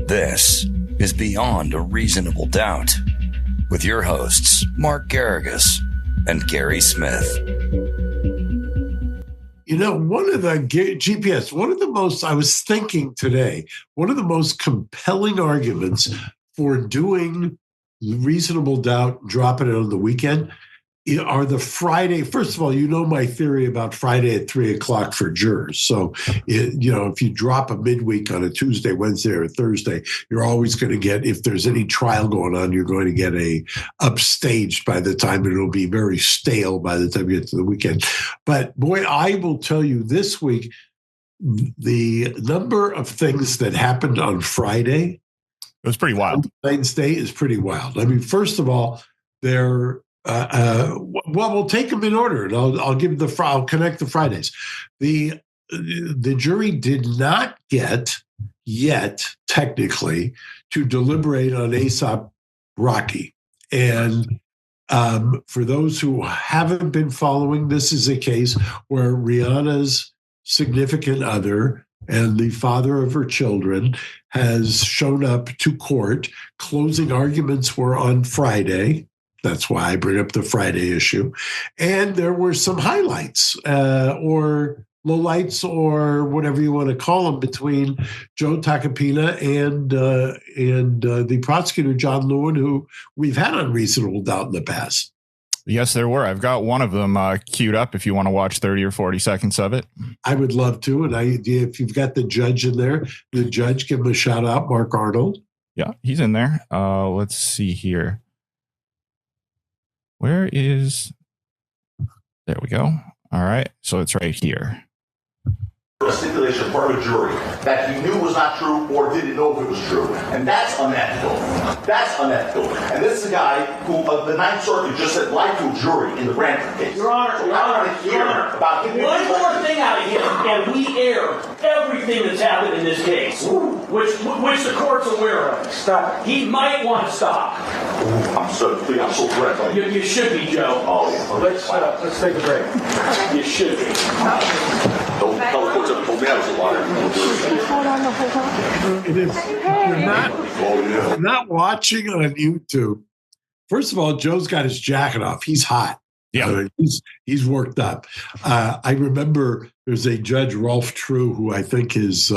This is Beyond a Reasonable Doubt with your hosts, Mark Garrigus and Gary Smith. You know, one of the GPS, one of the most, I was thinking today, one of the most compelling arguments for doing reasonable doubt, dropping it on the weekend, are the Friday. First of all, you know my theory about Friday at 3:00 for jurors. So, if you drop a midweek on a Tuesday, Wednesday, or Thursday, you're always going to get, if there's any trial going on, you're going to get a upstaged by the time. It'll be very stale by the time you get to the weekend. But boy, I will tell you this week, the number of things that happened on Friday, it was pretty wild. Wednesday is pretty wild. I mean, first of all, they're we'll take them in order, and I'll connect the Fridays. The jury did not get yet technically to deliberate on A$AP Rocky, and for those who haven't been following, this is a case where Rihanna's significant other and the father of her children has shown up to court. Closing arguments were on Friday. That's why I bring up the Friday issue. And there were some highlights or lowlights or whatever you want to call them between Joe Tacopina and the prosecutor, John Lewin, who we've had on reasonable doubt in the past. Yes, there were. I've got one of them queued up if you want to watch 30 or 40 seconds of it. I would love to. And if you've got the judge in there, the judge, give him a shout out, Mark Arnold. Yeah, he's in there. Let's see here. Where is... There we go. All right. So it's right here. A stipulation part of a jury that he knew was not true or didn't know if it was true. And that's unethical. That's unethical. And this is a guy who, the Ninth Circuit just said lied to a jury in the Brantford case. Your Honor, so I want to hear about him. One more thing out of him, and we air everything that's happened in this case, which the court's aware of. Stop. He might want to stop. I'm so threatened. You should be, Joe. Oh, yeah. Let's take a break. You should be. Don't tell the courts that told me I was a liar. Hold on the whole time. It is. You're not watching on YouTube. First of all, Joe's got his jacket off. He's hot. Yeah, he's worked up. I remember there's a judge, Rolf True, who I think is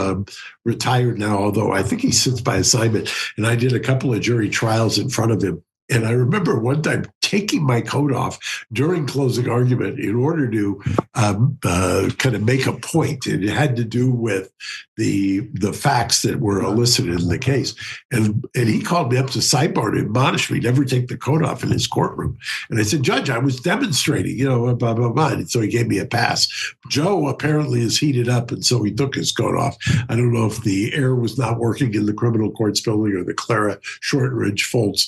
retired now, although I think he sits by assignment. And I did a couple of jury trials in front of him. And I remember one time taking my coat off during closing argument in order to kind of make a point. It had to do with the facts that were elicited in the case. And he called me up to sidebar and admonished me never take the coat off in his courtroom. And I said, Judge, I was demonstrating, blah, blah, blah. And so he gave me a pass. Joe apparently is heated up, and so he took his coat off. I don't know if the air was not working in the criminal courts building or the Clara Shortridge Foltz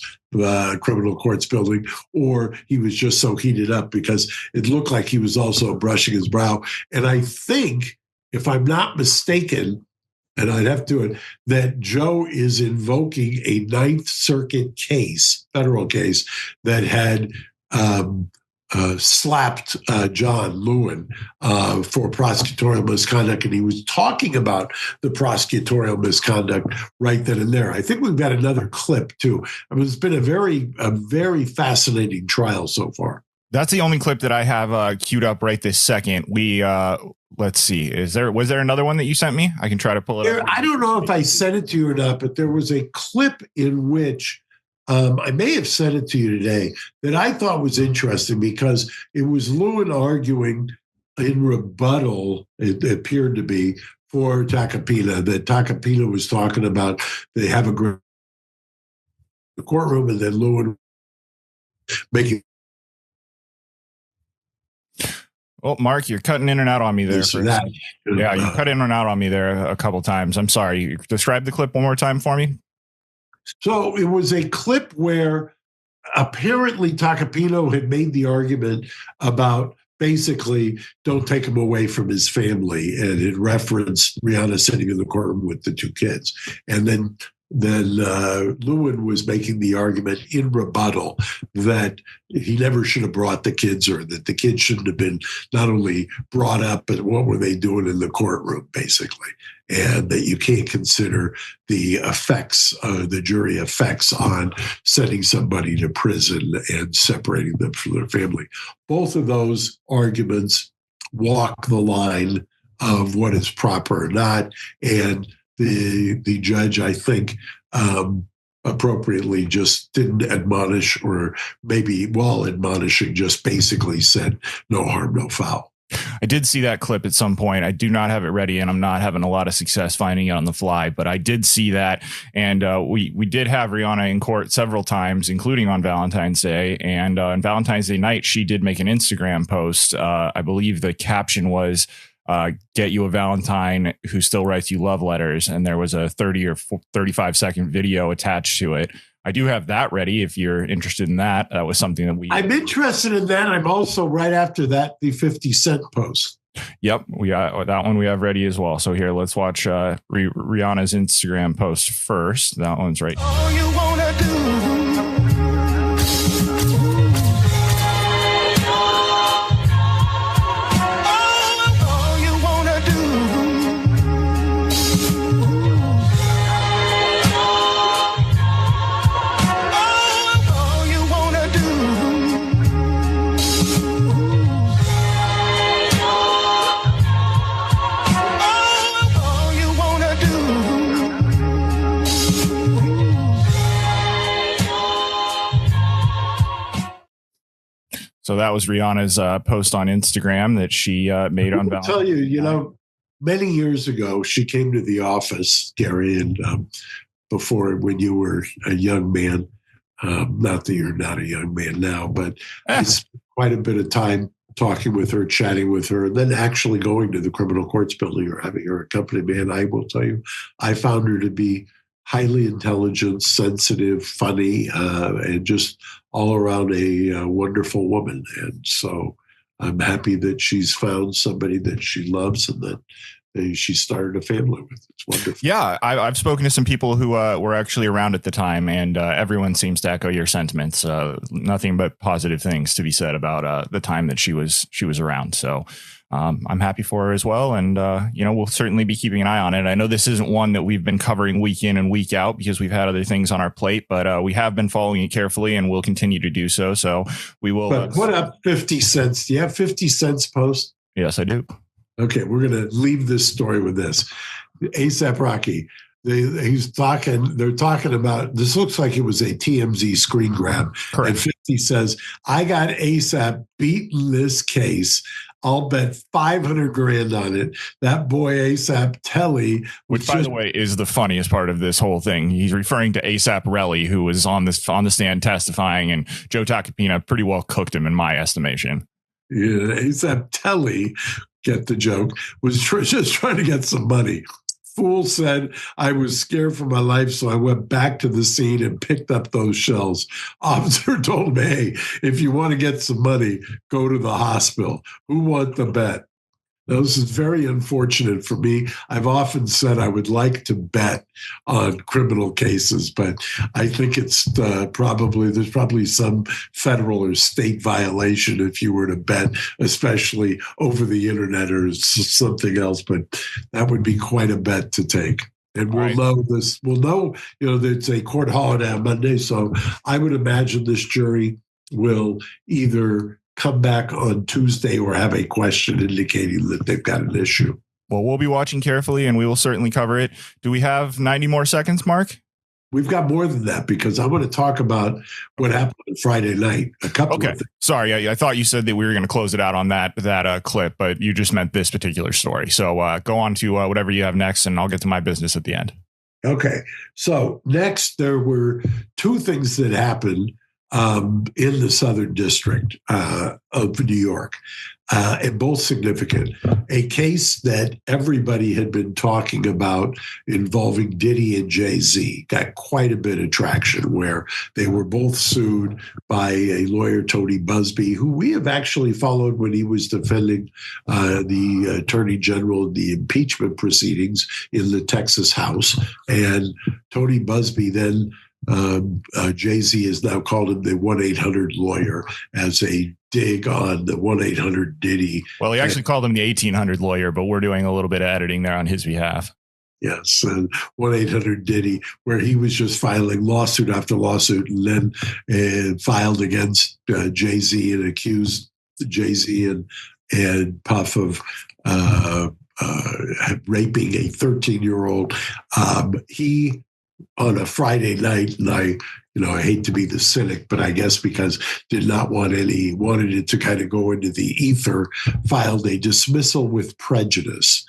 criminal courts building, or he was just so heated up because it looked like he was also brushing his brow. And I think, if I'm not mistaken, and I'd have to, that Joe is invoking a Ninth Circuit case, federal case, that had slapped John Lewin for prosecutorial misconduct, and he was talking about the prosecutorial misconduct right then and there. I think we've got another clip too. I mean, it's been a very fascinating trial so far. That's the only clip that I have queued up right this second. Let's see. Was there another one that you sent me? I can try to pull it up. I don't know if I sent it to you or not, but there was a clip in which I may have sent it to you today that I thought was interesting because it was Lewin arguing in rebuttal, it appeared to be, for Tacopina, that Tacopina was talking about they have a great courtroom and then Lewin making. Well, Mark, you're cutting in and out on me there. Yeah, you cut in and out on me there a couple times. I'm sorry. Describe the clip one more time for me. So it was a clip where apparently Tacopina had made the argument about basically don't take him away from his family, and it referenced Rihanna sitting in the courtroom with the two kids. And then then Lewin was making the argument in rebuttal that he never should have brought the kids, or that the kids shouldn't have been not only brought up, but what were they doing in the courtroom, basically. And that you can't consider the effects, the jury effects on sending somebody to prison and separating them from their family. Both of those arguments walk the line of what is proper or not. And the judge, I think, appropriately just didn't admonish, or maybe while admonishing, just basically said, no harm, no foul. I did see that clip at some point. I do not have it ready, and I'm not having a lot of success finding it on the fly, but I did see that. And we did have Rihanna in court several times, including on Valentine's Day. And on Valentine's Day night, she did make an Instagram post. I believe the caption was, get you a Valentine who still writes you love letters. And there was a 30 or 35 second video attached to it. I do have that ready if you're interested in that. That was something that I'm interested in that. I'm also right after that, the 50 Cent post. Yep. We got that one we have ready as well. So here, let's watch Rihanna's Instagram post first. That one's right. All you wanna do. So that was Rihanna's post on Instagram that she made on Valentine's. I'll tell you, many years ago, she came to the office, Gary, and before, when you were a young man, not that you're not a young man now, but I spent quite a bit of time talking with her, chatting with her, and then actually going to the criminal courts building or having her accompany me. And I will tell you, I found her to be highly intelligent, sensitive, funny, and just all around a wonderful woman. And so I'm happy that she's found somebody that she loves and that she started a family with. It's wonderful. Yeah, I've spoken to some people who were actually around at the time, and everyone seems to echo your sentiments. Nothing but positive things to be said about the time that she was around. So I'm happy for her as well. And, we'll certainly be keeping an eye on it. I know this isn't one that we've been covering week in and week out because we've had other things on our plate, but we have been following it carefully and we'll continue to do so. So we will. But what up 50 cents? Do you have 50 cents post? Yes, I do. Okay. We're going to leave this story with this. ASAP Rocky. They're talking about, this looks like it was a TMZ screen grab. Correct. And 50 says, I got ASAP beating this case. I'll bet $500,000 on it. That boy ASAP Telly, which by the way is the funniest part of this whole thing. He's referring to ASAP Relly, who was on the stand testifying, and Joe Tacopina pretty well cooked him in my estimation. Yeah, ASAP Telly, get the joke, was just trying to get some money. Fool said, I was scared for my life, so I went back to the scene and picked up those shells. Officer told me, hey, if you want to get some money, go to the hospital. Who won the bet? Now, this is very unfortunate for me. I've often said I would like to bet on criminal cases, but I think it's there's probably some federal or state violation if you were to bet, especially over the internet or something else. But that would be quite a bet to take. And we'll know this. We'll know, it's a court holiday on Monday, so I would imagine this jury will either come back on Tuesday or have a question indicating that they've got an issue. Well, we'll be watching carefully and we will certainly cover it. Do we have 90 more seconds, Mark? We've got more than that because I want to talk about what happened on Friday night. A couple of things. Sorry, I thought you said that we were going to close it out on that clip, but you just meant this particular story. So go on to whatever you have next, and I'll get to my business at the end. Okay. So next, there were two things that happened in the Southern District of New York, and both significant. A case that everybody had been talking about involving Diddy and Jay-Z got quite a bit of traction, where they were both sued by a lawyer, Tony Busby, who we have actually followed when he was defending the Attorney General in the impeachment proceedings in the Texas House. And Tony Busby then Jay-Z has now called him the 1-800 lawyer as a dig on the 1-800 Diddy. Well, he actually called him the 1800 lawyer, but we're doing a little bit of editing there on his behalf. Yes, and 1-800 Diddy, where he was just filing lawsuit after lawsuit, and then filed against Jay-Z and accused Jay-Z and Puff of raping a 13-year-old. He, on a Friday night, and I hate to be the cynic, but I guess because wanted it to kind of go into the ether, filed a dismissal with prejudice,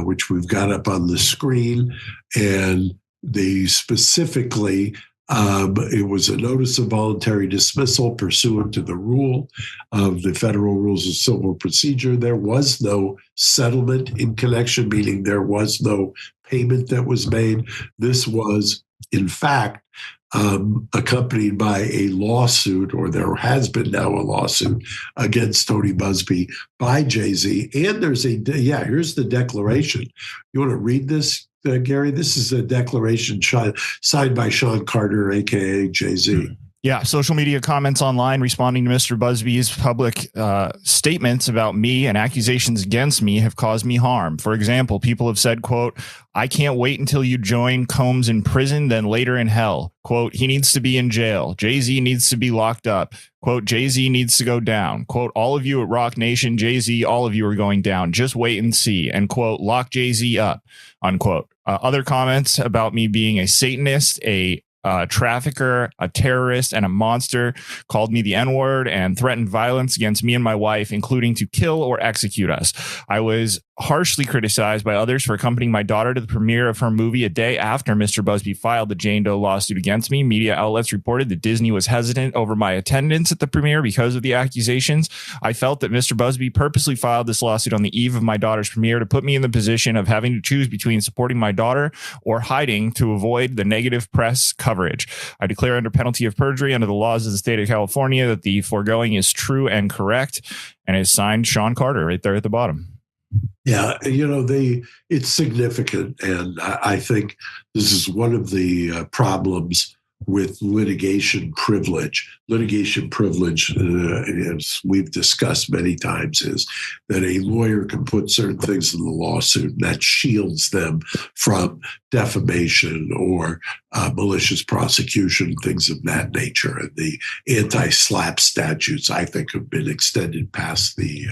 which we've got up on the screen. And they specifically, it was a notice of voluntary dismissal pursuant to the rule of the Federal Rules of Civil Procedure. There was no settlement in connection, meaning there was no payment that was made. This was, in fact, accompanied by a lawsuit, or there has been now a lawsuit against Tony Busby by Jay-Z. And there's here's the declaration. You want to read this, Gary? This is a declaration signed by Sean Carter, a.k.a. Jay-Z. Yeah, social media comments online responding to Mr. Busby's public statements about me and accusations against me have caused me harm. For example, people have said, quote, "I can't wait until you join Combs in prison, then later in hell." Quote, "He needs to be in jail. Jay-Z needs to be locked up." Quote, "Jay-Z needs to go down." Quote, "All of you at Rock Nation, Jay-Z, all of you are going down. Just wait and see." And quote, "Lock Jay-Z up." Unquote. Other comments about me being a Satanist, a trafficker, a terrorist, and a monster, called me the N-word and threatened violence against me and my wife, including to kill or execute us. I was harshly criticized by others for accompanying my daughter to the premiere of her movie a day after Mr. Busby filed the Jane Doe lawsuit against me. Media outlets reported that Disney was hesitant over my attendance at the premiere because of the accusations. I felt that Mr. Busby purposely filed this lawsuit on the eve of my daughter's premiere to put me in the position of having to choose between supporting my daughter or hiding to avoid the negative press coverage. I declare under penalty of perjury under the laws of the state of California that the foregoing is true and correct, and is signed Sean Carter right there at the bottom. Yeah, it's significant, and I think this is one of the problems with litigation privilege. Litigation privilege, as we've discussed many times, is that a lawyer can put certain things in the lawsuit, and that shields them from defamation or malicious prosecution, things of that nature. And the anti-SLAPP statutes, I think, have been extended past the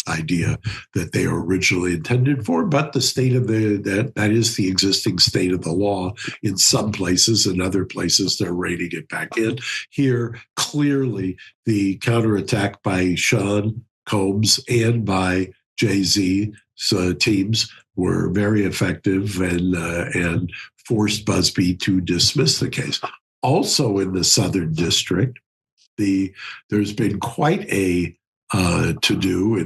idea that they are originally intended for, but the state of that is the existing state of the law in some places. In other places, they're reining it back in. Here, clearly, the counterattack by Sean Combs and by Jay-Z's teams were very effective and forced Busby to dismiss the case. Also, in the Southern District, there's been quite a to do in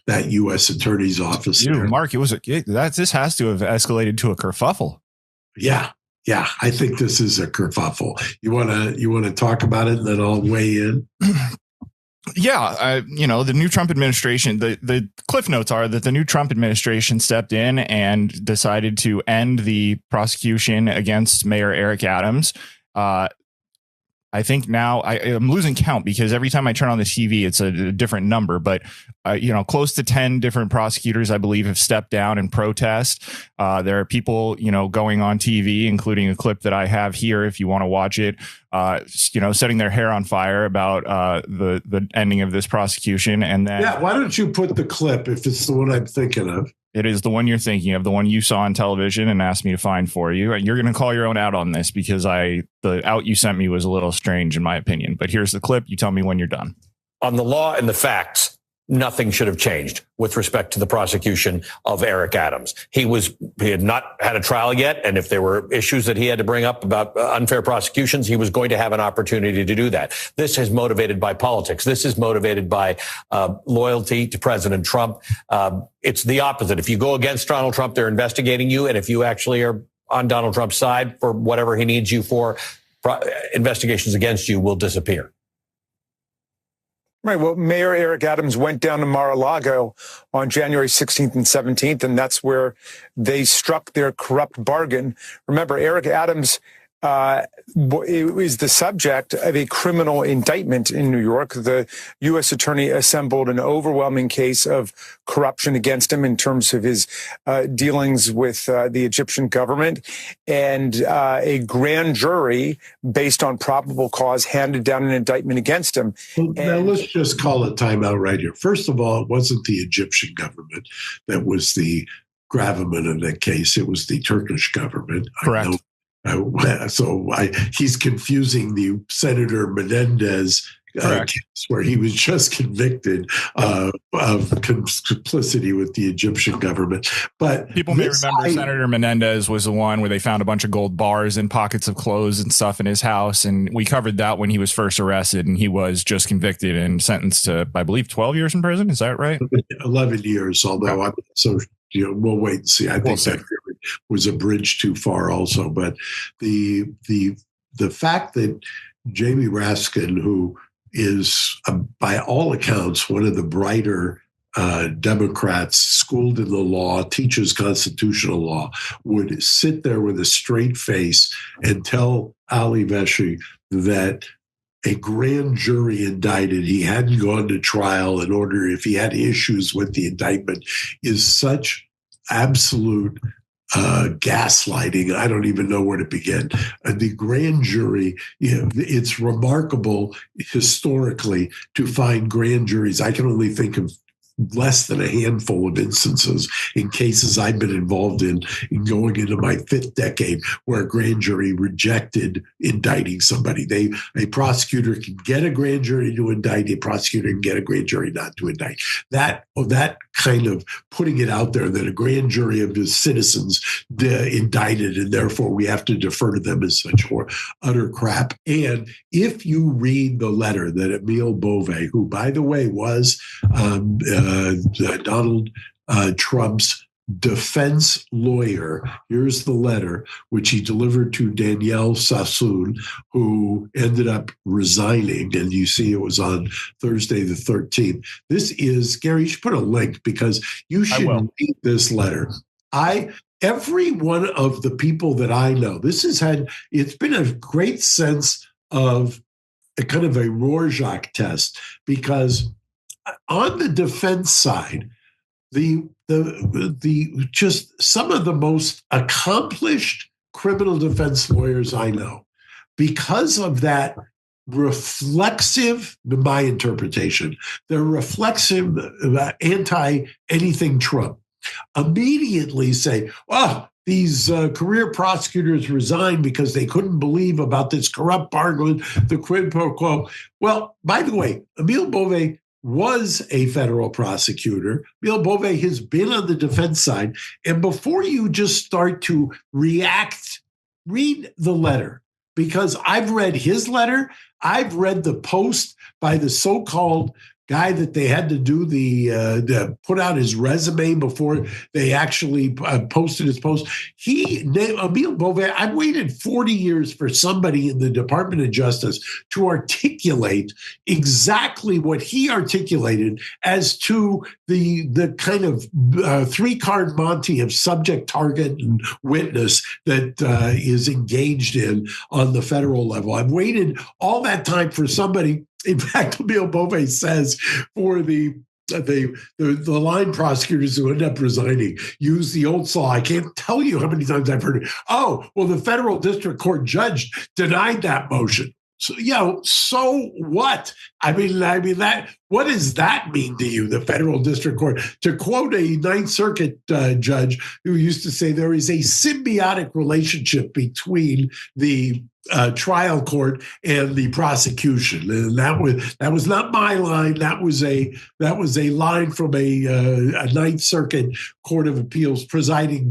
that U.S. Attorney's Office. Dude, Mark, this has to have escalated to a kerfuffle. Yeah, I think this is a kerfuffle. You want to talk about it, and then I'll weigh in. Yeah, the new Trump administration, the cliff notes are that the new Trump administration stepped in and decided to end the prosecution against Mayor Eric Adams. I think now I'm losing count because every time I turn on the TV, it's a different number. But, close to 10 different prosecutors, I believe, have stepped down in protest. There are people, going on TV, including a clip that I have here if you want to watch it, setting their hair on fire about the ending of this prosecution. And then, why don't you put the clip if it's the one I'm thinking of? It is the one you're thinking of, the one you saw on television and asked me to find for you. You're going to call your own out on this because the out you sent me was a little strange in my opinion. But here's the clip. You tell me when you're done. On the law and the facts, nothing should have changed with respect to the prosecution of Eric Adams. He had not had a trial yet, and if there were issues that he had to bring up about unfair prosecutions, he was going to have an opportunity to do that. This is motivated by politics. This is motivated by loyalty to President Trump. It's the opposite. If you go against Donald Trump, they're investigating you, and if you actually are on Donald Trump's side for whatever he needs you for, investigations against you will disappear. Right. Well, Mayor Eric Adams went down to Mar-a-Lago on January 16th and 17th, and that's where they struck their corrupt bargain. Remember, Eric Adams is the subject of a criminal indictment in New York. The U.S. attorney assembled an overwhelming case of corruption against him in terms of his dealings with the Egyptian government, and a grand jury, based on probable cause, handed down an indictment against him. Well, now let's just call a timeout right here. First of all, it wasn't the Egyptian government that was the gravamen in that case. It was the Turkish government. Correct. He's confusing the Senator Menendez case where he was just convicted of complicity with the Egyptian government. But people may remember Senator Menendez was the one where they found a bunch of gold bars in pockets of clothes and stuff in his house. And we covered that when he was first arrested, and he was just convicted and sentenced to, I believe, 12 years in prison. Is that right? 11 years, although I'm so... we'll wait and see. I think that was a bridge too far also. But the fact that Jamie Raskin, who is by all accounts one of the brighter Democrats, schooled in the law, teaches constitutional law, would sit there with a straight face and tell Ali Veshi that a grand jury indicted, he hadn't gone to trial in order, if he had issues with the indictment, is such absolute gaslighting. I don't even know where to begin. The grand jury, it's remarkable historically to find grand juries. I can only think of less than a handful of instances in cases I've been involved in going into my fifth decade where a grand jury rejected indicting somebody. A prosecutor can get a grand jury to indict, a prosecutor can get a grand jury not to indict. That kind of putting it out there that a grand jury of his citizens indicted and therefore we have to defer to them is such utter crap. And if you read the letter that Emile Beauvais, who by the way was Donald Trump's defense lawyer, here's the letter, which he delivered to Danielle Sassoon, who ended up resigning. And you see it was on Thursday the 13th. This is, Gary, you should put a link because you should read this letter. Every one of the people that I know, it's been a great sense of a kind of a Rorschach test, because on the defense side, the just some of the most accomplished criminal defense lawyers I know, because of that reflexive, my interpretation, they're reflexive anti-anything Trump, immediately say, oh, these career prosecutors resigned because they couldn't believe about this corrupt bargain, the quid pro quo. Well, by the way, Emile Beauvais was a federal prosecutor. Emile Beauvais has been on the defense side. And before you just start to react, read the letter, because I've read his letter. I've read the post by the so-called guy that they had to do the put out his resume before they actually posted his post. Emile Beauvais, I've waited 40 years for somebody in the Department of Justice to articulate exactly what he articulated as to the kind of three-card Monty of subject, target, and witness that is engaged in on the federal level. I've waited all that time for somebody. In fact, Emile Beauvais says for the line prosecutors who end up resigning use the old saw. I can't tell you how many times I've heard it. Oh, well, the federal district court judge denied that motion. So, so what? I mean that. What does that mean to you, the federal district court? To quote a Ninth Circuit judge who used to say there is a symbiotic relationship between the trial court and the prosecution, and that was not my line. That was a line from a Ninth Circuit Court of Appeals presiding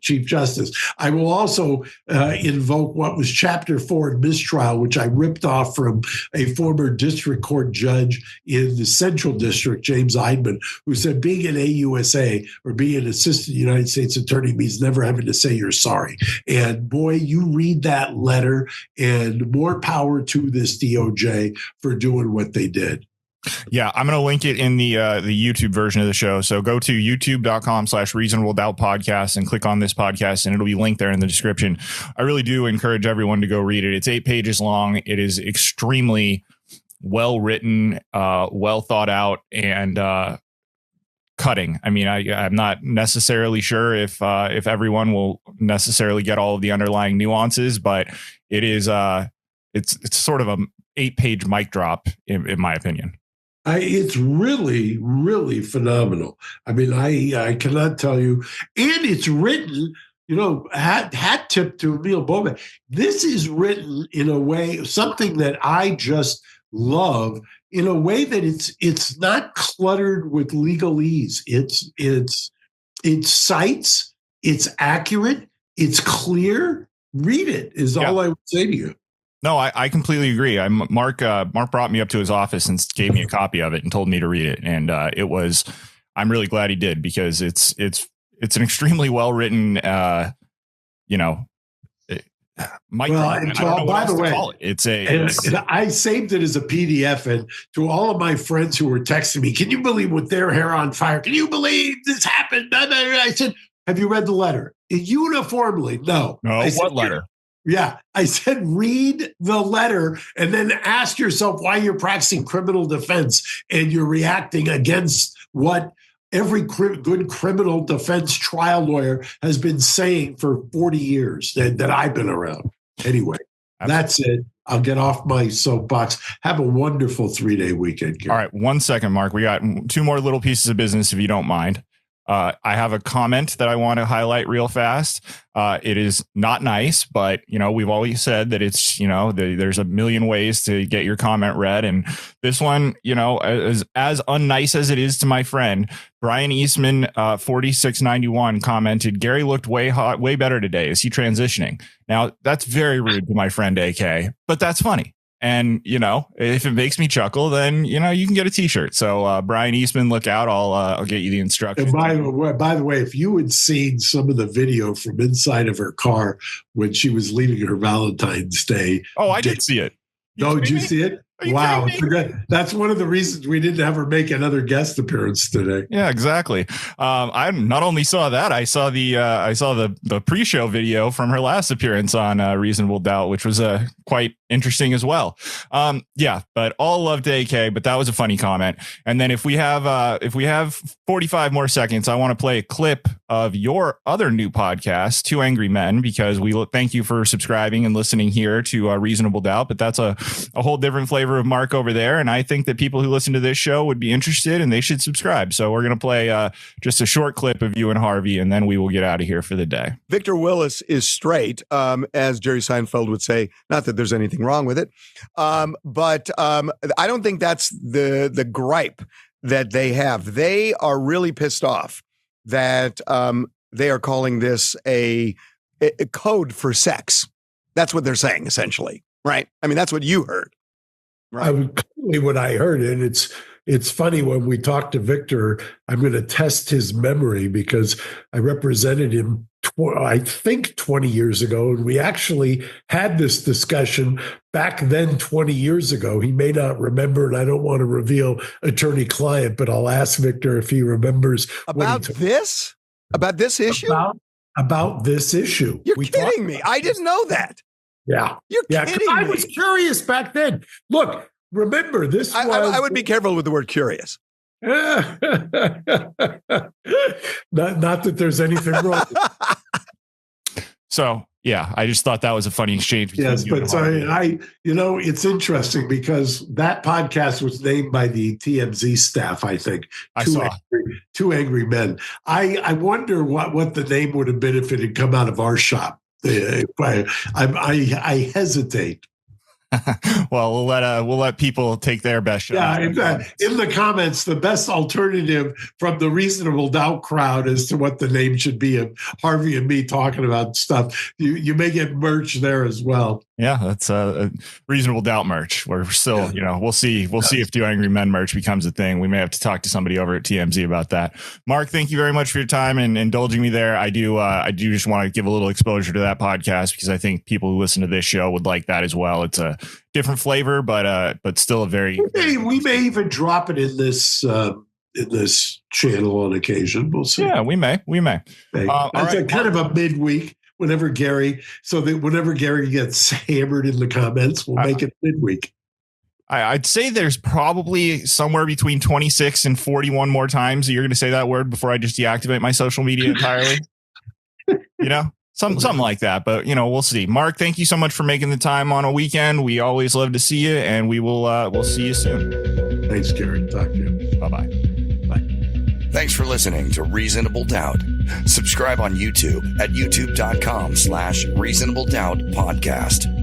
Chief Justice. I will also invoke what was Chapter 4 in mistrial, which I ripped off from a former district court judge in the Central District, James Eidman, who said being an AUSA or being an assistant United States attorney means never having to say you're sorry. And boy, you read that letter, and more power to this DOJ for doing what they did. Yeah, I'm going to link it in the YouTube version of the show. So go to youtube.com/reasonable doubt podcast and click on this podcast, and it'll be linked there in the description. I really do encourage everyone to go read it. It's 8 pages long. It is extremely well written, well thought out, and cutting. I mean, I'm not necessarily sure if everyone will necessarily get all of the underlying nuances, but it is it's sort of a 8-page mic drop in my opinion. It's really, really phenomenal. I mean, I cannot tell you, and it's written. Hat tip to Emil Bowman. This is written in a way, something that I just love, in a way that it's not cluttered with legalese. It cites, it's accurate, it's clear. Read it is all I would say to you. No, I completely agree. Mark brought me up to his office and gave me a copy of it and told me to read it, and I'm really glad he did, because it's an extremely well written by the way, I saved it as a PDF, and to all of my friends who were texting me, can you believe with their hair on fire? Can you believe this happened? I said, have you read the letter? Uniformly, no. What letter? Yeah, I said, read the letter and then ask yourself why you're practicing criminal defense and you're reacting against what every good criminal defense trial lawyer has been saying for 40 years that I've been around. Anyway, That's it. I'll get off my soapbox. Have a wonderful 3-day weekend, Gary. All right, 1 second, Mark. We got 2 more little pieces of business, if you don't mind. I have a comment that I want to highlight real fast. It is not nice, but we've always said that it's there's a million ways to get your comment read, and this one, as unnice as it is to my friend Brian Eastman, 4691 commented, "Gary looked way better today. Is he transitioning?" Now that's very rude to my friend AK, but that's funny. And, if it makes me chuckle, then, you can get a T-shirt. So, Brian Eastman, look out. I'll get you the instructions. And by the way, if you had seen some of the video from inside of her car when she was leaving her Valentine's Day. Oh, I did see it. Did you see it? Wow. That's one of the reasons we didn't have her make another guest appearance today. Yeah, exactly. I not only saw that, I saw the pre-show video from her last appearance on Reasonable Doubt, which was quite interesting as well. But all love to AK, but that was a funny comment. And then if we have 45 more seconds, I want to play a clip of your other new podcast, Two Angry Men, because we thank you for subscribing and listening here to Reasonable Doubt, but that's a whole different flavor of Mark over there, and I think that people who listen to this show would be interested and they should subscribe. So we're going to play just a short clip of you and Harvey, and then we will get out of here for the day. Victor Willis is straight, as Jerry Seinfeld would say. Not that there's anything wrong with it, but I don't think that's the gripe that they have. They are really pissed off that they are calling this a code for sex. That's what they're saying, essentially, right? I mean, that's what you heard. Right. Clearly what I heard, and it's funny when we talked to Victor, I'm going to test his memory because I represented him, I think 20 years ago, and we actually had this discussion back then 20 years ago. He may not remember, and I don't want to reveal attorney-client, but I'll ask Victor if he remembers. About this issue? About this issue. You're kidding me. I didn't know that. Yeah. You're kidding me. I was curious back then. Look, remember this was... I would be careful with the word curious. not that there's anything wrong. So, yeah, I just thought that was a funny exchange. Yes, but it's interesting because that podcast was named by the TMZ staff, I think. Two Angry Men. I wonder what the name would have been if it had come out of our shop. I hesitate. Well, we'll let people take their best shot. Yeah, in the comments, the best alternative from the reasonable doubt crowd as to what the name should be of Harvey and me talking about stuff. You may get merch there as well. Yeah, that's a reasonable doubt merch. We're still, we'll see if Do Angry Men merch becomes a thing. We may have to talk to somebody over at TMZ about that. Mark, thank you very much for your time and indulging me there. I do just want to give a little exposure to that podcast because I think people who listen to this show would like that as well. It's a different flavor, but still a very. We may even drop it in this channel on occasion. We'll see. Yeah, we may. It's kind of a midweek. Whenever Gary gets hammered in the comments, we'll make it midweek. I'd say there's probably somewhere between 26 and 41 more times that you're going to say that word before I just deactivate my social media entirely. Something like that. But, we'll see. Mark, thank you so much for making the time on a weekend. We always love to see you, and we'll see you soon. Thanks, Gary. Talk to you. Bye-bye. Thanks for listening to Reasonable Doubt. Subscribe on YouTube at youtube.com/Reasonable Doubt Podcast.